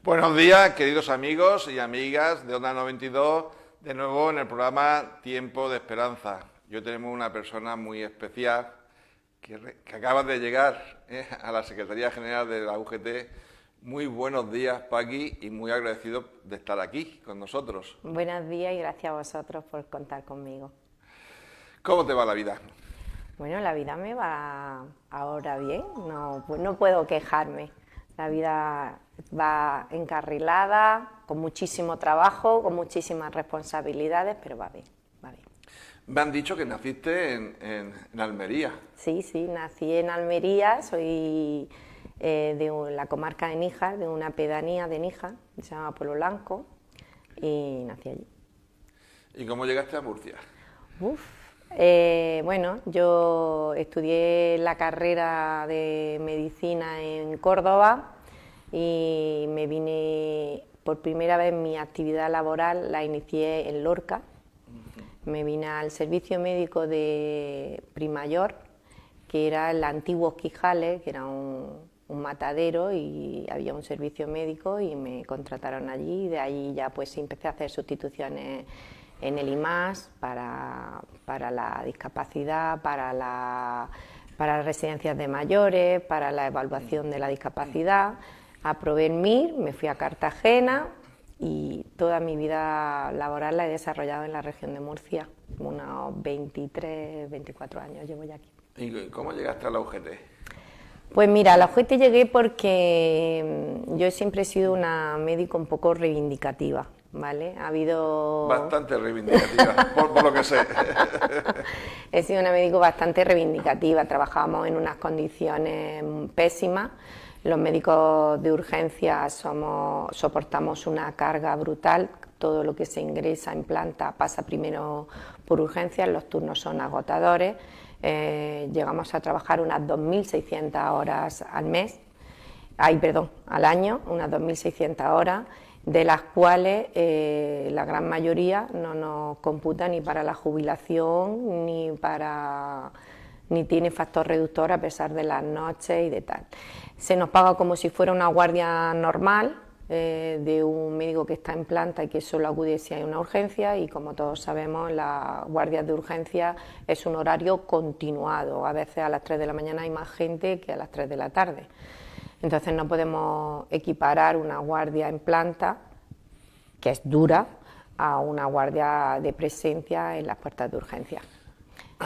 Buenos días, queridos amigos y amigas de Onda 92, de nuevo en el programa Tiempo de Esperanza. Hoy tenemos una persona muy especial que acaba de llegar a la Secretaría General de la UGT. Muy buenos días, Paqui, y muy agradecido de estar aquí con nosotros. Buenos días y gracias a vosotros por contar conmigo. ¿Cómo te va la vida? Bueno, la vida me va ahora bien, no puedo quejarme. La vida va encarrilada, con muchísimo trabajo, con muchísimas responsabilidades, pero va bien, va bien. Me han dicho que naciste en Almería. Sí, nací en Almería, soy de la comarca de Níjar, de una pedanía de Níjar, que se llama Pueblo Blanco, y nací allí. ¿Y cómo llegaste a Murcia? Bueno, yo estudié la carrera de medicina en Córdoba y me vine, por primera vez mi actividad laboral la inicié en Lorca. Me vine al servicio médico de Primayor, que era el antiguo Quijales, que era un matadero, y había un servicio médico y me contrataron allí, y de ahí ya pues empecé a hacer sustituciones en el IMAS para la discapacidad, para las residencias de mayores, para la evaluación de la discapacidad. Aprobé el MIR, me fui a Cartagena y toda mi vida laboral la he desarrollado en la región de Murcia. Unos 23, 24 años llevo ya aquí. ¿Y cómo llegaste a la UGT? Pues mira, a la UGT llegué porque yo siempre he sido una médico un poco reivindicativa, ¿vale? Ha habido... Bastante reivindicativa, por lo que sé. He sido una médico bastante reivindicativa, trabajábamos en unas condiciones pésimas. Los médicos de urgencia soportamos una carga brutal, todo lo que se ingresa en planta pasa primero por urgencias, los turnos son agotadores. Llegamos a trabajar unas 2.600 horas al año, unas 2.600 horas, de las cuales la gran mayoría no nos computa ni para la jubilación ni tiene factor reductor a pesar de las noches y de tal. Se nos paga como si fuera una guardia normal de un médico que está en planta y que solo acude si hay una urgencia, y como todos sabemos, las guardias de urgencia es un horario continuado. A veces a las 3 de la mañana hay más gente que a las 3 de la tarde. Entonces no podemos equiparar una guardia en planta, que es dura, a una guardia de presencia en las puertas de urgencia.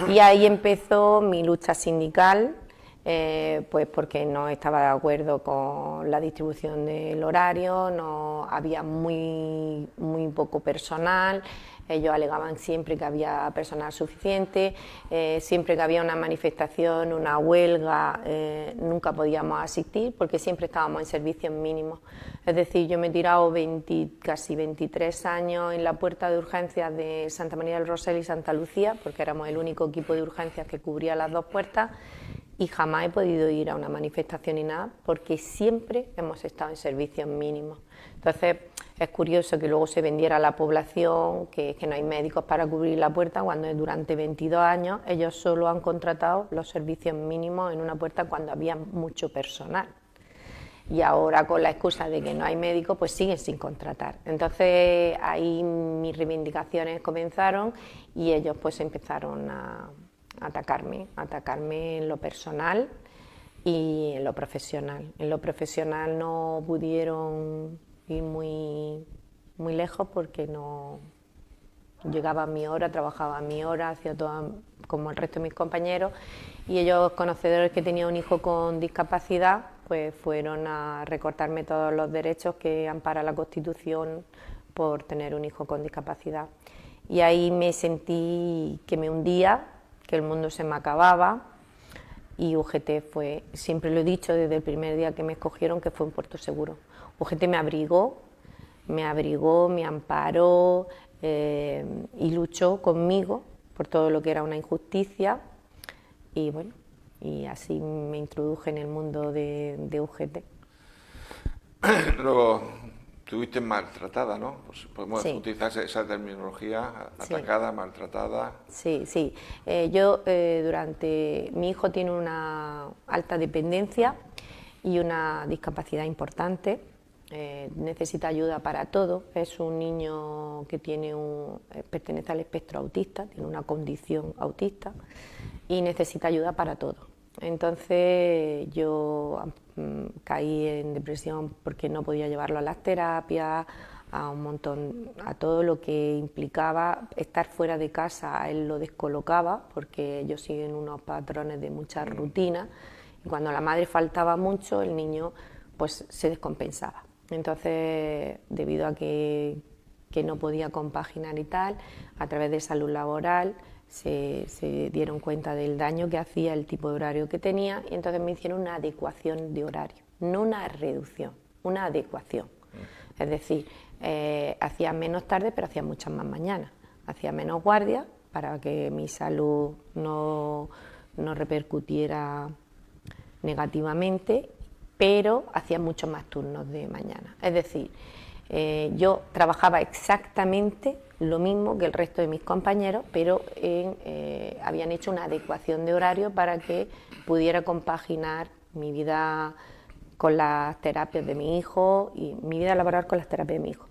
Y ahí empezó mi lucha sindical, pues porque no estaba de acuerdo con la distribución del horario, no había muy poco personal. Ellos alegaban siempre que había personal suficiente, siempre que había una manifestación, una huelga, nunca podíamos asistir porque siempre estábamos en servicios mínimos. Es decir, yo me he tirado casi 23 años en la puerta de urgencias de Santa María del Rosel y Santa Lucía, porque éramos el único equipo de urgencias que cubría las dos puertas, y jamás he podido ir a una manifestación ni nada, porque siempre hemos estado en servicios mínimos. Entonces, es curioso que luego se vendiera a la población que no hay médicos para cubrir la puerta, cuando durante 22 años ellos solo han contratado los servicios mínimos en una puerta cuando había mucho personal. Y ahora, con la excusa de que no hay médicos, pues siguen sin contratar. Entonces ahí mis reivindicaciones comenzaron y ellos pues empezaron a atacarme en lo personal y en lo profesional. En lo profesional no pudieron ir muy lejos porque no llegaba a mi hora, trabajaba a mi hora, hacía todo como el resto de mis compañeros, y ellos, conocedores que tenía un hijo con discapacidad, pues fueron a recortarme todos los derechos que ampara la Constitución por tener un hijo con discapacidad. Y ahí me sentí que me hundía, que el mundo se me acababa, y UGT fue, siempre lo he dicho desde el primer día que me escogieron, que fue un puerto seguro. UGT me abrigó, me amparó y luchó conmigo por todo lo que era una injusticia, y bueno, y así me introduje en el mundo de UGT. Luego estuviste maltratada, ¿no? Pues podemos Sí. utilizar esa terminología, Sí. atacada, maltratada. Sí. Mi hijo tiene una alta dependencia y una discapacidad importante. necesita ayuda para todo, es un niño que pertenece al espectro autista, tiene una condición autista y necesita ayuda para todo. Entonces yo caí en depresión porque no podía llevarlo a las terapias, a todo lo que implicaba estar fuera de casa. A él lo descolocaba porque ellos siguen unos patrones de mucha rutina y cuando la madre faltaba mucho el niño pues se descompensaba. Entonces, debido a que no podía compaginar y tal, a través de salud laboral se dieron cuenta del daño que hacía el tipo de horario que tenía y entonces me hicieron una adecuación de horario, no una reducción, una adecuación. Es decir, hacía menos tarde pero hacía muchas más mañanas, hacía menos guardias para que mi salud no repercutiera negativamente, pero hacía muchos más turnos de mañana. Es decir, yo trabajaba exactamente lo mismo que el resto de mis compañeros, pero habían hecho una adecuación de horario para que pudiera compaginar mi vida con las terapias de mi hijo y mi vida laboral con las terapias de mi hijo.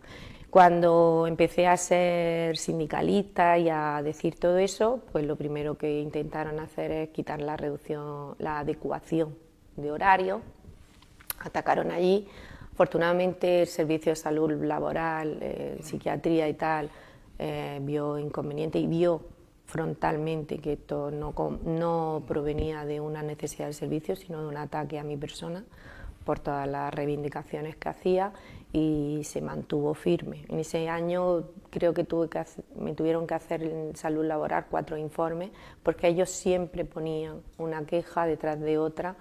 Cuando empecé a ser sindicalista y a decir todo eso, pues lo primero que intentaron hacer es quitar la adecuación de horario. Atacaron allí. Afortunadamente el Servicio de Salud Laboral, Psiquiatría y tal, vio inconveniente y vio frontalmente que esto no provenía de una necesidad del servicio, sino de un ataque a mi persona por todas las reivindicaciones que hacía y se mantuvo firme. En ese año creo que me tuvieron que hacer en salud laboral 4 informes porque ellos siempre ponían una queja detrás de otra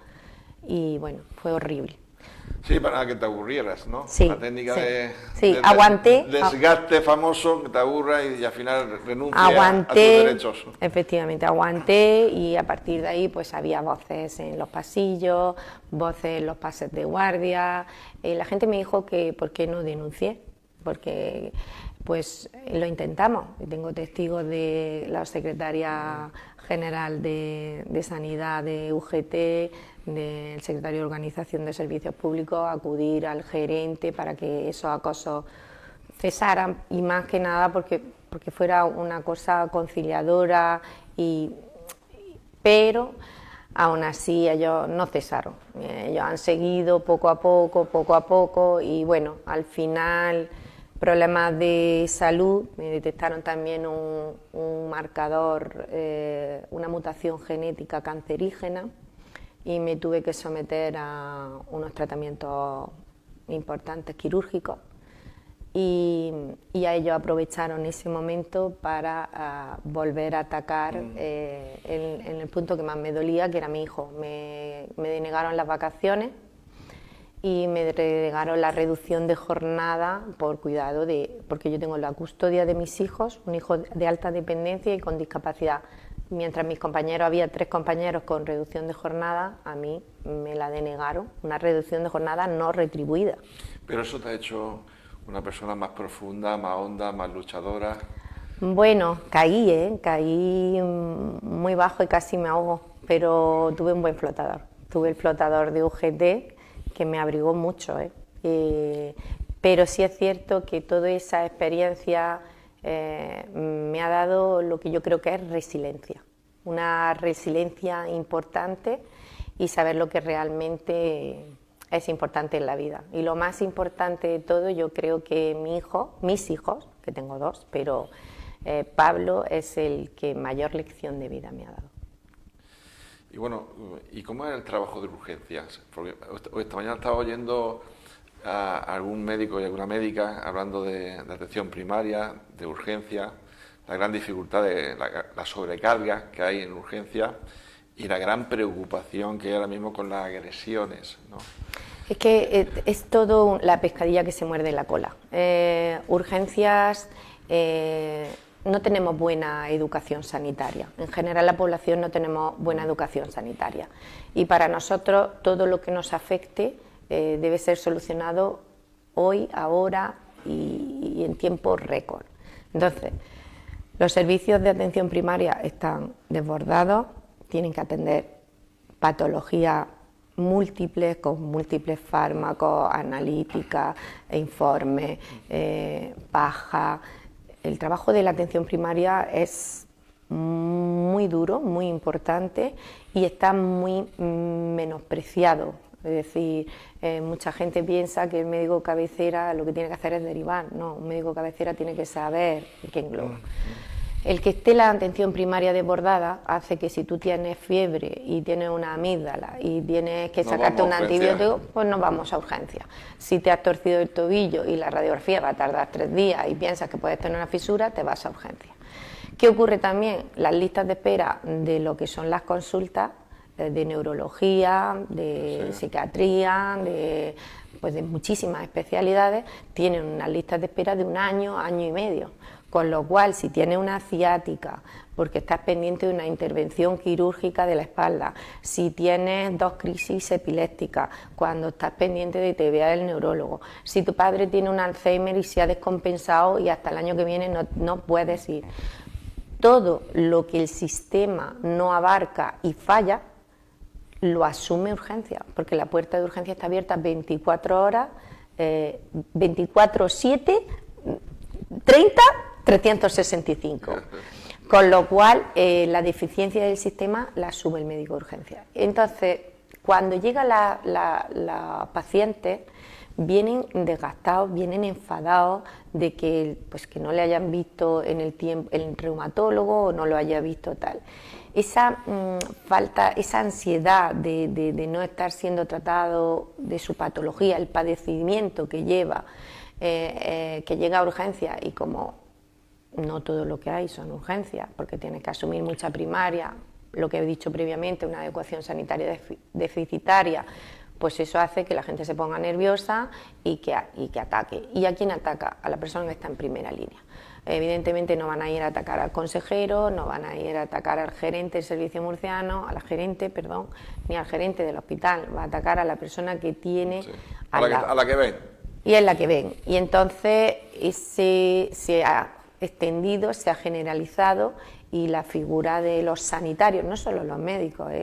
y bueno, fue horrible. Sí, para que te aburrieras, ¿no? Sí, la técnica sí. Aguanté. Desgaste famoso, que te aburra y al final renuncia a tus derechos. Efectivamente, aguanté y a partir de ahí pues había voces en los pasillos, voces en los pases de guardia. La gente me dijo que por qué no denuncié, porque pues lo intentamos. Tengo testigos de la secretaria general de Sanidad de UGT, del secretario de Organización de Servicios Públicos, acudir al gerente para que esos acosos cesaran y más que nada porque fuera una cosa conciliadora, pero aún así ellos no cesaron. Ellos han seguido poco a poco y bueno, al final problemas de salud, me detectaron también un marcador, una mutación genética cancerígena y me tuve que someter a unos tratamientos importantes quirúrgicos y a ellos aprovecharon ese momento para volver a atacar en el punto que más me dolía, que era mi hijo. Me denegaron las vacaciones y me denegaron la reducción de jornada por cuidado porque yo tengo la custodia de mis hijos, un hijo de alta dependencia y con discapacidad. Mientras mis compañeros, había 3 compañeros con reducción de jornada, a mí me la denegaron, una reducción de jornada no retribuida. Pero eso te ha hecho una persona más profunda, más honda, más luchadora. Bueno, caí muy bajo y casi me ahogo, pero tuve un buen flotador. Tuve el flotador de UGT que me abrigó mucho, pero sí es cierto que toda esa experiencia me ha dado lo que yo creo que es resiliencia, una resiliencia importante y saber lo que realmente es importante en la vida. Y lo más importante de todo, yo creo que mis hijos, que tengo 2, pero Pablo es el que mayor lección de vida me ha dado. Y bueno, ¿y cómo es el trabajo de urgencias? Porque esta mañana estaba oyendo a algún médico y alguna médica hablando de atención primaria, de urgencia, la gran dificultad de la sobrecarga que hay en urgencia y la gran preocupación que hay ahora mismo con las agresiones, ¿no? Es que es todo la pescadilla que se muerde la cola. Urgencias, no tenemos buena educación sanitaria. En general la población no tenemos buena educación sanitaria. Y para nosotros todo lo que nos afecte debe ser solucionado hoy, ahora y en tiempo récord. Entonces, los servicios de atención primaria están desbordados, tienen que atender patologías múltiples, con múltiples fármacos, analíticas, informes, bajas. El trabajo de la atención primaria es muy duro, muy importante y está muy menospreciado. Es decir, mucha gente piensa que el médico cabecera lo que tiene que hacer es derivar. No, un médico cabecera tiene que saber qué engloba. El que esté la atención primaria desbordada hace que si tú tienes fiebre y tienes una amígdala y tienes que sacarte un antibiótico, pues no vamos a urgencia. Si te has torcido el tobillo y la radiografía va a tardar 3 días y piensas que puedes tener una fisura, te vas a urgencia. ¿Qué ocurre también? Las listas de espera de lo que son las consultas de neurología, de psiquiatría, de muchísimas especialidades, tienen unas listas de espera de 1 año, año y medio. Con lo cual, si tienes una ciática, porque estás pendiente de una intervención quirúrgica de la espalda, si tienes 2 crisis epilépticas, cuando estás pendiente de te vea el neurólogo, si tu padre tiene un Alzheimer y se ha descompensado y hasta el año que viene no puedes ir. Todo lo que el sistema no abarca y falla, lo asume urgencia, porque la puerta de urgencia está abierta 24 horas, 24/7, 30, 365. Con lo cual, la deficiencia del sistema la asume el médico de urgencia. Entonces, cuando llega la paciente, vienen desgastados, vienen enfadados de que no le hayan visto en el tiempo el reumatólogo o no lo haya visto tal. Esa falta, esa ansiedad de no estar siendo tratado de su patología, el padecimiento que lleva, que llega a urgencia, y como no todo lo que hay son urgencias, porque tienes que asumir mucha primaria, lo que he dicho previamente, una adecuación sanitaria deficitaria, pues eso hace que la gente se ponga nerviosa y que ataque. ¿Y a quién ataca? A la persona que está en primera línea. Evidentemente no van a ir a atacar al consejero, no van a ir a atacar al gerente del servicio murciano, ni al gerente del hospital, va a atacar a la persona que tiene a la que ven. Y es la que ven. Y entonces se ha extendido, se ha generalizado, y la figura de los sanitarios, no solo los médicos,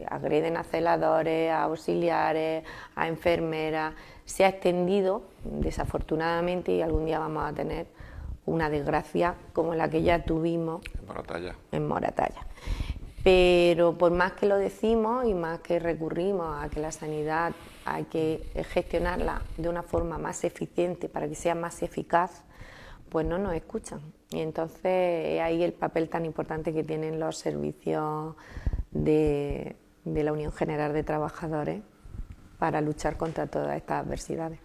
agreden a celadores, a auxiliares, a enfermeras, se ha extendido desafortunadamente, y algún día vamos a tener una desgracia como la que ya tuvimos en Moratalla. Pero por más que lo decimos y más que recurrimos a que la sanidad hay que gestionarla de una forma más eficiente para que sea más eficaz, pues no nos escuchan. Y entonces ahí el papel tan importante que tienen los servicios de la Unión General de Trabajadores para luchar contra todas estas adversidades.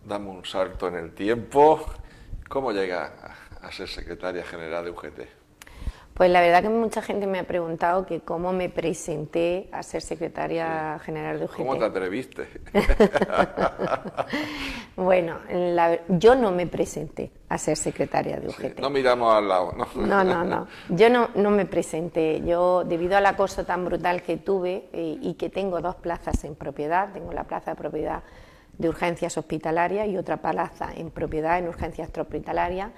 Damos un salto en el tiempo. ¿Cómo llega a ser secretaria general de UGT? Pues la verdad que mucha gente me ha preguntado que cómo me presenté a ser secretaria general de UGT. ¿Cómo te atreviste? Bueno, yo no me presenté a ser secretaria de UGT. Sí, no miramos al lado, ¿no? No. Yo no me presenté. Yo, debido al acoso tan brutal que tuve y que tengo 2 plazas en propiedad, tengo la plaza de propiedad de urgencias hospitalarias y otra plaza en propiedad en urgencias extrahospitalarias,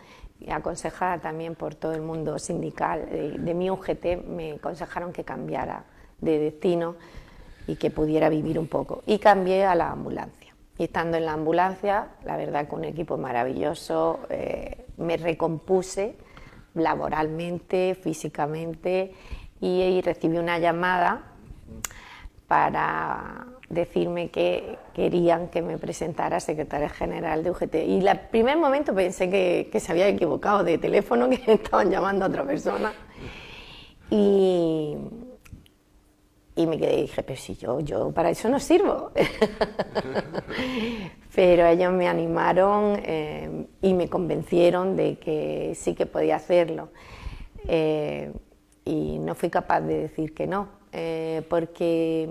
aconsejada también por todo el mundo sindical de mi UGT, me aconsejaron que cambiara de destino y que pudiera vivir un poco. Y cambié a la ambulancia. Y estando en la ambulancia, la verdad que un equipo maravilloso, me recompuse laboralmente, físicamente, y recibí una llamada para decirme que querían que me presentara a secretaria general de UGT. Y al primer momento pensé que se había equivocado de teléfono, que estaban llamando a otra persona. Y me quedé y dije, pero si yo para eso no sirvo. Pero ellos me animaron y me convencieron de que sí que podía hacerlo. Y no fui capaz de decir que no, porque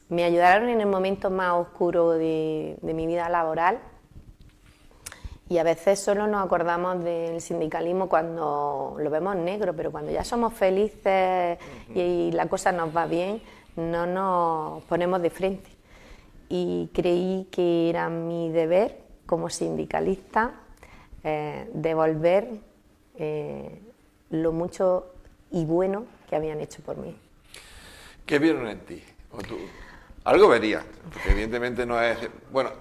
me ayudaron en el momento más oscuro de mi vida laboral, y a veces solo nos acordamos del sindicalismo cuando lo vemos negro, pero cuando ya somos felices y la cosa nos va bien, no nos ponemos de frente. Y creí que era mi deber como sindicalista devolver lo mucho y bueno que habían hecho por mí. ¿Qué vieron en ti? Algo vería, porque evidentemente no es... Bueno,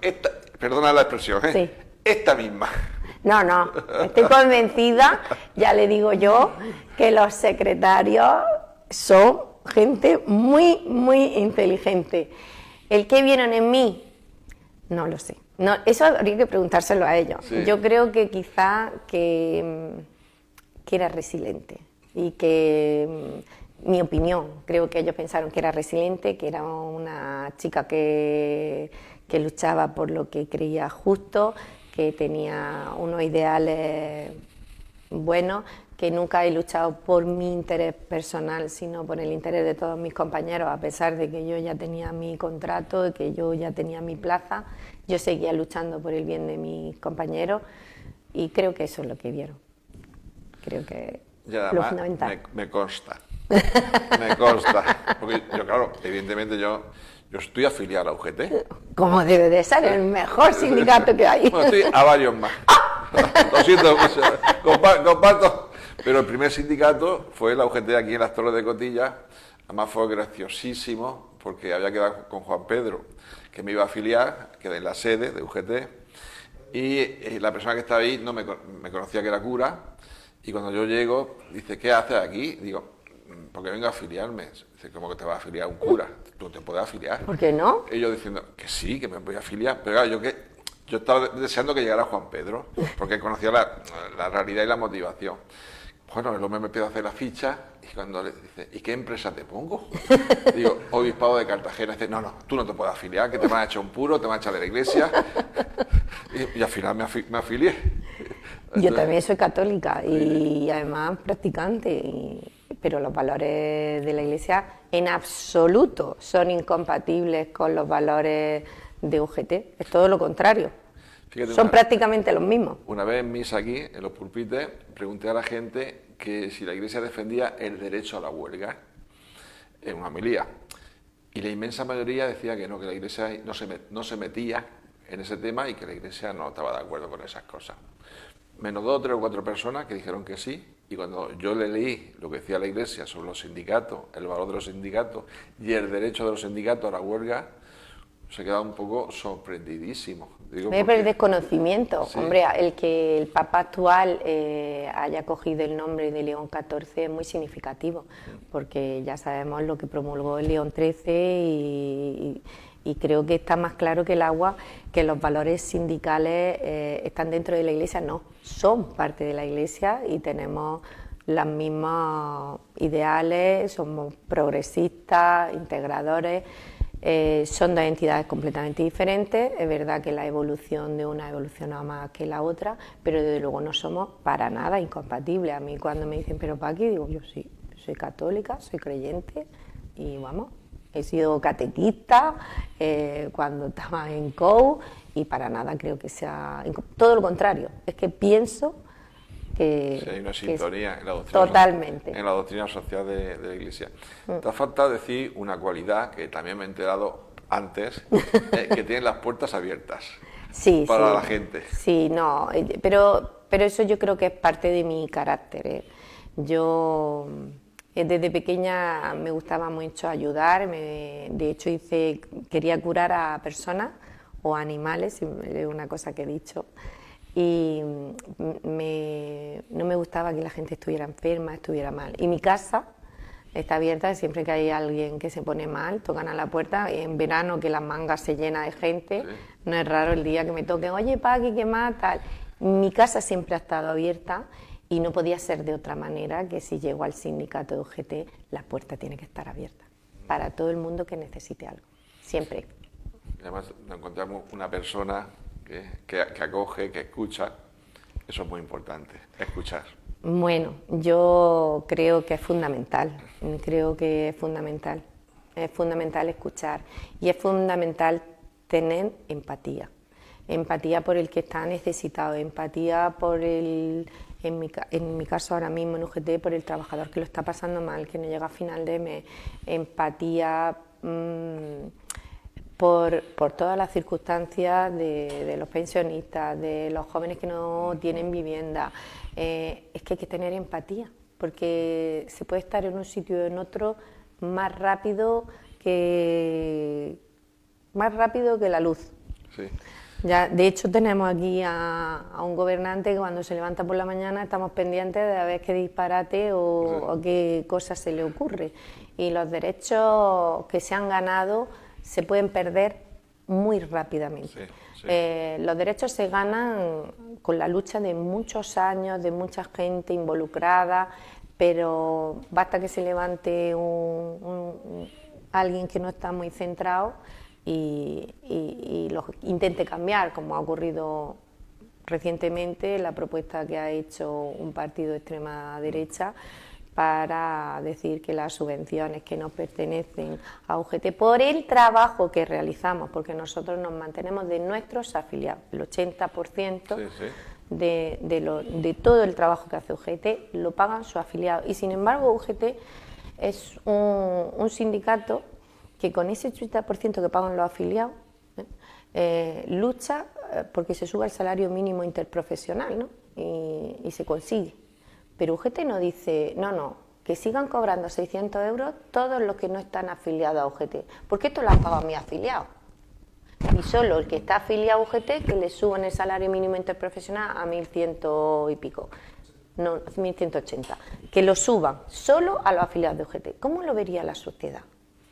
perdona la expresión, ¿eh? Sí. Esta misma. No, no, estoy convencida, ya le digo yo, que los secretarios son gente muy, muy inteligente. ¿El qué vieron en mí? No lo sé. No, eso habría que preguntárselo a ellos. Sí. Yo creo que quizá que era resiliente y que, mi opinión, creo que ellos pensaron que era resiliente, que era una chica que luchaba por lo que creía justo, que tenía unos ideales buenos, que nunca he luchado por mi interés personal, sino por el interés de todos mis compañeros, a pesar de que yo ya tenía mi contrato, que yo ya tenía mi plaza, yo seguía luchando por el bien de mis compañeros y creo que eso es lo que vieron. Creo que lo fundamental. Me consta, me consta, porque yo, claro, evidentemente yo estoy afiliado a la UGT. Como debe de ser, el mejor sindicato que hay. Bueno, estoy a varios más. Lo siento, comparto. Pero el primer sindicato fue la UGT aquí en las Torres de Cotilla. Además fue graciosísimo porque había quedado con Juan Pedro, que me iba a afiliar, quedé en la sede de UGT. Y la persona que estaba ahí no me conocía, que era cura. Y cuando yo llego, dice, ¿qué haces aquí? Digo, porque vengo a afiliarme. Dice, ¿cómo que te vas a afiliar a un cura? ¿Tú te puedes afiliar? ¿Por qué no? Y yo diciendo, que sí, que me voy a afiliar. Pero claro, yo estaba deseando que llegara Juan Pedro, porque conocía la realidad y la motivación. Bueno, el hombre me empieza a hacer la ficha y cuando le dice, ¿y qué empresa te pongo? Digo, Obispado de Cartagena. Dice, no, tú no te puedes afiliar, que te van a echar un puro, te van a echar de la iglesia. Y al final me afilié. Yo también soy católica y además practicante, pero los valores de la iglesia en absoluto son incompatibles con los valores de UGT, es todo lo contrario. Fíjate, son prácticamente los mismos. Una vez en misa aquí, en los pulpites, pregunté a la gente que si la iglesia defendía el derecho a la huelga, en una homilía. Y la inmensa mayoría decía que no, que la iglesia no se metía en ese tema y que la iglesia no estaba de acuerdo con esas cosas. Menos 2, 3 o 4 personas que dijeron que sí, y cuando yo le leí lo que decía la iglesia sobre los sindicatos, el valor de los sindicatos y el derecho de los sindicatos a la huelga, se quedaba un poco sorprendidísimo. Pero el desconocimiento, sí. Hombre, el que el Papa actual haya cogido el nombre de León XIV es muy significativo, porque ya sabemos lo que promulgó el León XIII y creo que está más claro que el agua que los valores sindicales están dentro de la Iglesia, no, son parte de la Iglesia y tenemos los mismos ideales, somos progresistas, integradores. Son dos entidades completamente diferentes, es verdad que la evolución de una evoluciona más que la otra, pero desde luego no somos para nada incompatibles. A mí cuando me dicen, pero Paqui, digo, yo sí, soy católica, soy creyente y vamos, he sido catequista cuando estaba en COU y para nada creo que sea, todo lo contrario, es que pienso que... Sí, hay una sintonía en la doctrina, totalmente. En la doctrina social de la Iglesia. Te falta decir una cualidad que también me he enterado antes, que tienen las puertas abiertas para la gente. Sí, no, pero eso yo creo que es parte de mi carácter. Yo desde pequeña me gustaba mucho ayudar, de hecho quería curar a personas o animales, es una cosa que he dicho. Y no me gustaba que la gente estuviera enferma, estuviera mal. Y mi casa está abierta, siempre que hay alguien que se pone mal, tocan a la puerta. En verano, que las mangas se llenan de gente, sí. No es raro el día que me toquen, oye, Paqui, ¿qué más? Tal. Mi casa siempre ha estado abierta y no podía ser de otra manera que si llego al sindicato de UGT, la puerta tiene que estar abierta para todo el mundo que necesite algo, siempre. Además, nos encontramos una persona que acoge, que escucha, eso es muy importante, escuchar. Bueno, yo creo que es fundamental escuchar y es fundamental tener empatía por el que está necesitado, empatía por en mi caso ahora mismo en UGT, por el trabajador que lo está pasando mal, que no llega a final de mes, empatía por todas las circunstancias de los pensionistas, de los jóvenes que no tienen vivienda. Es que hay que tener empatía, porque se puede estar en un sitio o en otro más rápido que más rápido que la luz. Sí. Ya, de hecho, tenemos aquí a un gobernante que cuando se levanta por la mañana estamos pendientes de a ver qué disparate o qué cosa se le ocurre. Y los derechos que se han ganado se pueden perder muy rápidamente. Los derechos se ganan con la lucha de muchos años, de mucha gente involucrada, pero basta que se levante alguien que no está muy centrado y los intente cambiar, como ha ocurrido recientemente la propuesta que ha hecho un partido de extrema derecha para decir que las subvenciones que nos pertenecen a UGT por el trabajo que realizamos, porque nosotros nos mantenemos de nuestros afiliados, el 80% de todo el trabajo que hace UGT lo pagan sus afiliados, y sin embargo UGT es un sindicato que con ese 80% que pagan los afiliados lucha porque se suba el salario mínimo interprofesional, ¿no? y se consigue. Pero UGT no dice, no, que sigan cobrando 600 euros todos los que no están afiliados a UGT, porque esto lo han pagado mis afiliados. Y solo el que está afiliado a UGT que le suban el salario mínimo interprofesional a 1.100 y pico, no, 1.180, que lo suban solo a los afiliados de UGT. ¿Cómo lo vería la sociedad?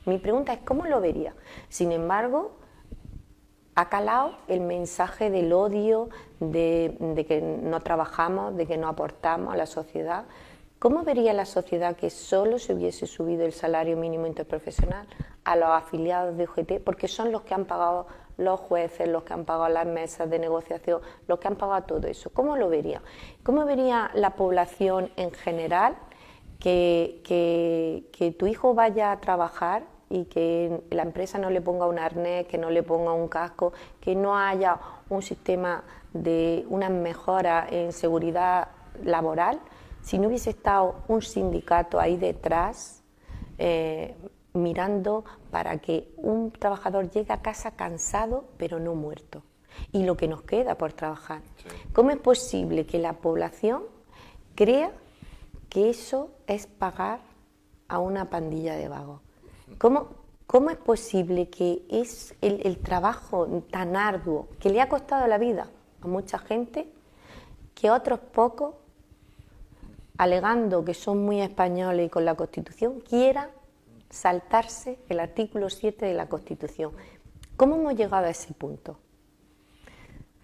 Mi pregunta es, ¿cómo lo vería? Sin embargo, ha calado el mensaje del odio, de que no trabajamos, de que no aportamos a la sociedad. ¿Cómo vería la sociedad que solo se hubiese subido el salario mínimo interprofesional a los afiliados de UGT? Porque son los que han pagado los jueces, los que han pagado las mesas de negociación, los que han pagado todo eso. ¿Cómo lo vería? ¿Cómo vería la población en general que tu hijo vaya a trabajar y que la empresa no le ponga un arnés, que no le ponga un casco, que no haya un sistema de unas mejoras en seguridad laboral, si no hubiese estado un sindicato ahí detrás mirando para que un trabajador llegue a casa cansado pero no muerto? Y lo que nos queda por trabajar. ¿Cómo es posible que la población crea que eso es pagar a una pandilla de vagos? ¿Cómo es posible que es el trabajo tan arduo que le ha costado la vida a mucha gente, que otros pocos, alegando que son muy españoles y con la Constitución, quieran saltarse el artículo 7 de la Constitución? ¿Cómo hemos llegado a ese punto?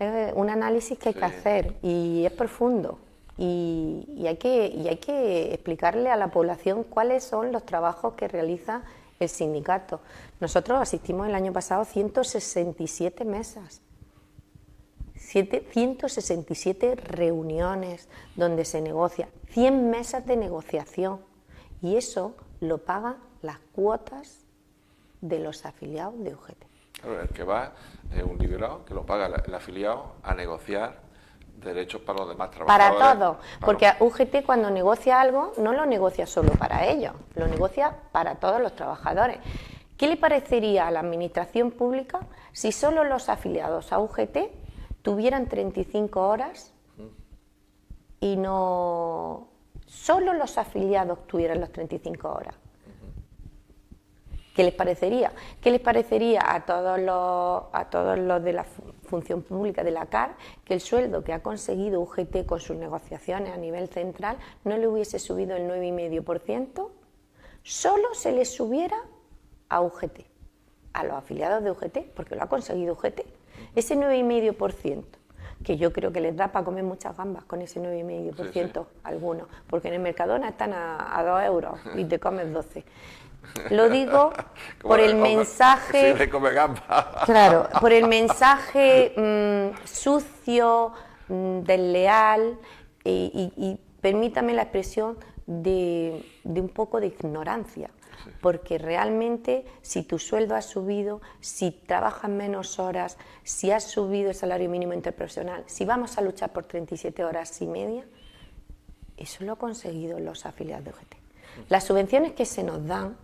Es un análisis que hay que hacer y es profundo. Y hay que explicarle a la población cuáles son los trabajos que realiza el sindicato. Nosotros asistimos el año pasado a 167 mesas, 167 reuniones donde se negocia, 100 mesas de negociación, y eso lo pagan las cuotas de los afiliados de UGT. Claro, el que va es un liberado que lo paga el afiliado a negociar derechos para los demás trabajadores. Para todos, porque UGT cuando negocia algo no lo negocia solo para ellos, lo negocia para todos los trabajadores. ¿Qué le parecería a la administración pública si solo los afiliados a UGT tuvieran 35 horas y no solo los afiliados tuvieran las 35 horas? ¿Qué les parecería? ¿Qué les parecería a todos los de la función pública de la CAR que el sueldo que ha conseguido UGT con sus negociaciones a nivel central no le hubiese subido el 9,5%? Solo se les subiera a UGT, a los afiliados de UGT, porque lo ha conseguido UGT. Ese 9,5%, que yo creo que les da para comer muchas gambas con ese 9,5% algunos, porque en el Mercadona están a 2 euros y te comes 12. Lo digo por el mensaje, claro, por el mensaje sucio, desleal y permítame la expresión de un poco de ignorancia, porque realmente si tu sueldo ha subido, si trabajas menos horas, si has subido el salario mínimo interprofesional, si vamos a luchar por 37 horas y media, eso lo han conseguido los afiliados de UGT. Las subvenciones que se nos dan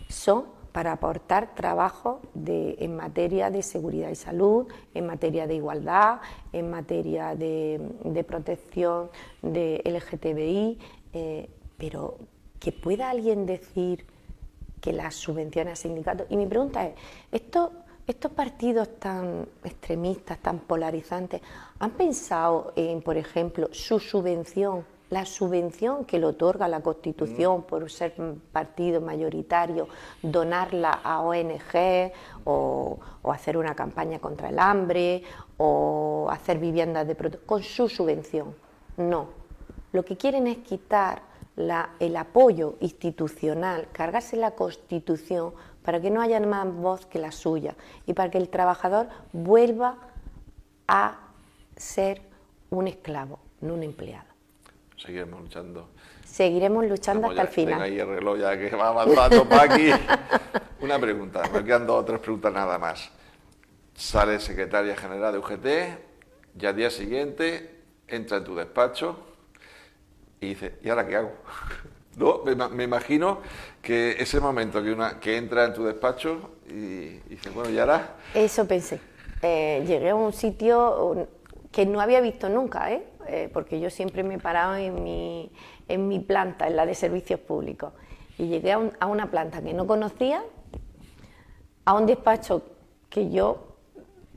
son para aportar trabajo en materia de seguridad y salud, en materia de igualdad, en materia de protección de LGTBI, pero que pueda alguien decir que las subvenciones a sindicatos. Y mi pregunta es, ¿esto Estos partidos tan extremistas, tan polarizantes, ¿han pensado en, por ejemplo, su subvención, la subvención que le otorga la Constitución por ser un partido mayoritario, donarla a ONG o hacer una campaña contra el hambre o hacer viviendas de protección con su subvención? No. Lo que quieren es quitar el apoyo institucional, cargarse la Constitución para que no haya más voz que la suya y para que el trabajador vuelva a ser un esclavo, no un empleado. Seguiremos luchando. Seguiremos luchando hasta el final. Tengo ahí el reloj ya que va avanzando para aquí. Una pregunta, me quedan 2 o 3 preguntas nada más. Sale secretaria general de UGT y al día siguiente entra en tu despacho y dice, ¿y ahora qué hago? No, me imagino que ese momento que entra en tu despacho y dice, bueno, ¿y ahora? Eso pensé. Llegué a un sitio que no había visto nunca, porque yo siempre me he parado en mi planta, en la de servicios públicos. Y llegué a una planta que no conocía, a un despacho que yo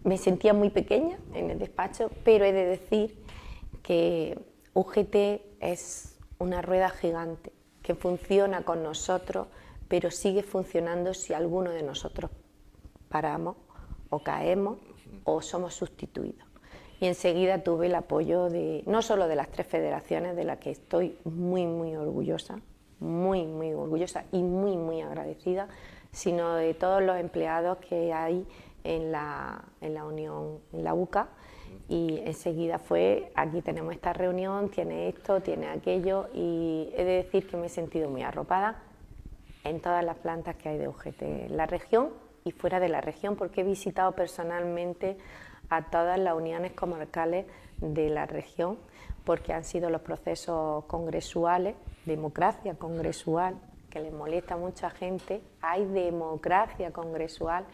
me sentía muy pequeña en el despacho, pero he de decir que UGT es una rueda gigante que funciona con nosotros, pero sigue funcionando si alguno de nosotros paramos o caemos o somos sustituidos. Y enseguida tuve el apoyo no solo de las 3 federaciones, de las que estoy muy, muy orgullosa, muy, muy orgullosa y muy, muy agradecida, sino de todos los empleados que hay en la Unión, en la UCA. Y enseguida fue, aquí tenemos esta reunión, tiene esto, tiene aquello, y he de decir que me he sentido muy arropada en todas las plantas que hay de UGT en la región y fuera de la región, porque he visitado personalmente a todas las uniones comarcales de la región, porque han sido los procesos congresuales, democracia congresual, que les molesta a mucha gente, hay democracia congresual,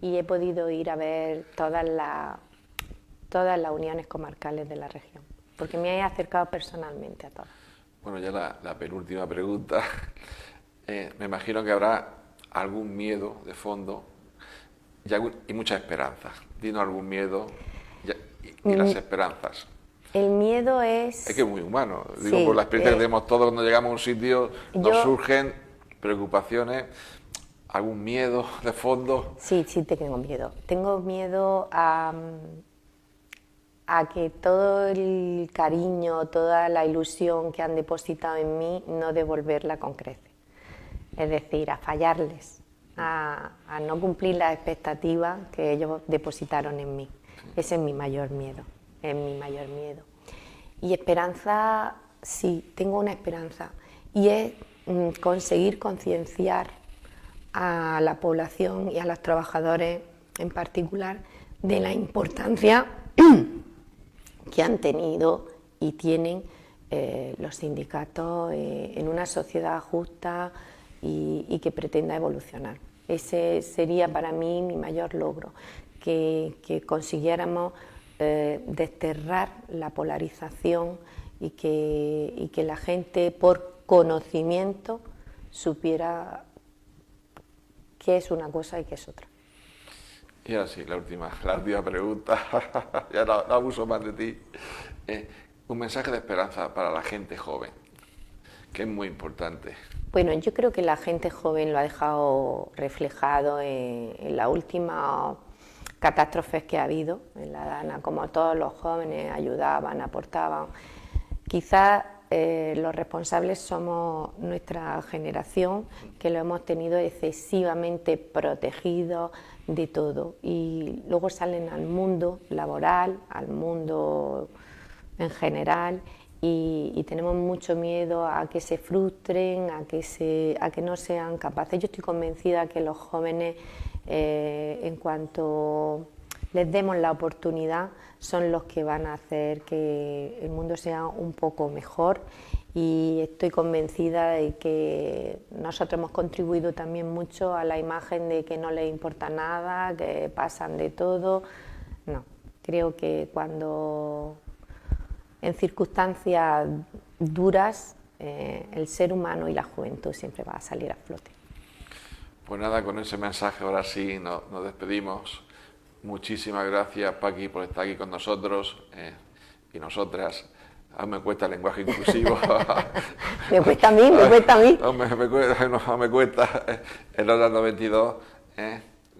y he podido ir a ver todas las uniones comarcales de la región, porque me he acercado personalmente a todas. Bueno, ya la penúltima pregunta. Me imagino que habrá algún miedo de fondo y mucha esperanza. Dinos algún miedo y las esperanzas. El miedo es... Es que es muy humano. Digo, por la experiencia que tenemos todos cuando llegamos a un sitio, nos surgen preocupaciones, algún miedo de fondo. Sí, tengo miedo. Tengo miedo a que todo el cariño, toda la ilusión que han depositado en mí, no devolverla con creces. Es decir, a fallarles, a no cumplir las expectativas que ellos depositaron en mí. Ese es mi mayor miedo, es mi mayor miedo. Y esperanza, sí, tengo una esperanza, y es conseguir concienciar a la población y a los trabajadores en particular de la importancia que han tenido y tienen los sindicatos en una sociedad justa y que pretenda evolucionar. Ese sería para mí mi mayor logro, que consiguiéramos desterrar la polarización y que la gente por conocimiento supiera qué es una cosa y qué es otra. Y ahora sí, la última pregunta, ya no abuso más de ti. Un mensaje de esperanza para la gente joven, que es muy importante. Bueno, yo creo que la gente joven lo ha dejado reflejado en la última catástrofes que ha habido en la Dana, como todos los jóvenes ayudaban, aportaban. Quizás los responsables somos nuestra generación, que lo hemos tenido excesivamente protegido de todo, y luego salen al mundo laboral, al mundo en general, y tenemos mucho miedo a que se frustren, a que no sean capaces. Yo estoy convencida que los jóvenes, en cuanto les demos la oportunidad, son los que van a hacer que el mundo sea un poco mejor, y estoy convencida de que nosotros hemos contribuido también mucho a la imagen de que no les importa nada, que pasan de todo. No, creo que cuando en circunstancias duras el ser humano y la juventud siempre va a salir a flote. Pues nada, con ese mensaje ahora sí nos despedimos. Muchísimas gracias, Paqui, por estar aquí con nosotros y nosotras. A mí me cuesta el lenguaje inclusivo. Me cuesta a mí, me cuesta a mí. Me cuesta. En Onda 92,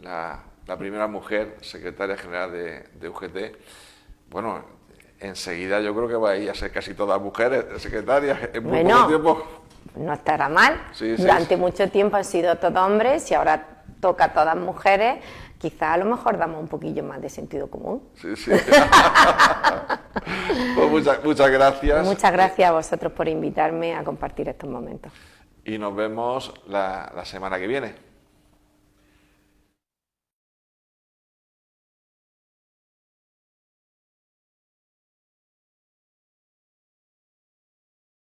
la primera mujer secretaria general de UGT. Bueno, enseguida yo creo que va a ir a ser casi todas mujeres secretarias en muy poco tiempo. No estará mal. Sí, Durante mucho tiempo han sido todos hombres y ahora toca a todas mujeres. Quizá a lo mejor damos un poquillo más de sentido común. Sí. Pues muchas gracias. Muchas gracias a vosotros por invitarme a compartir estos momentos. Y nos vemos la semana que viene.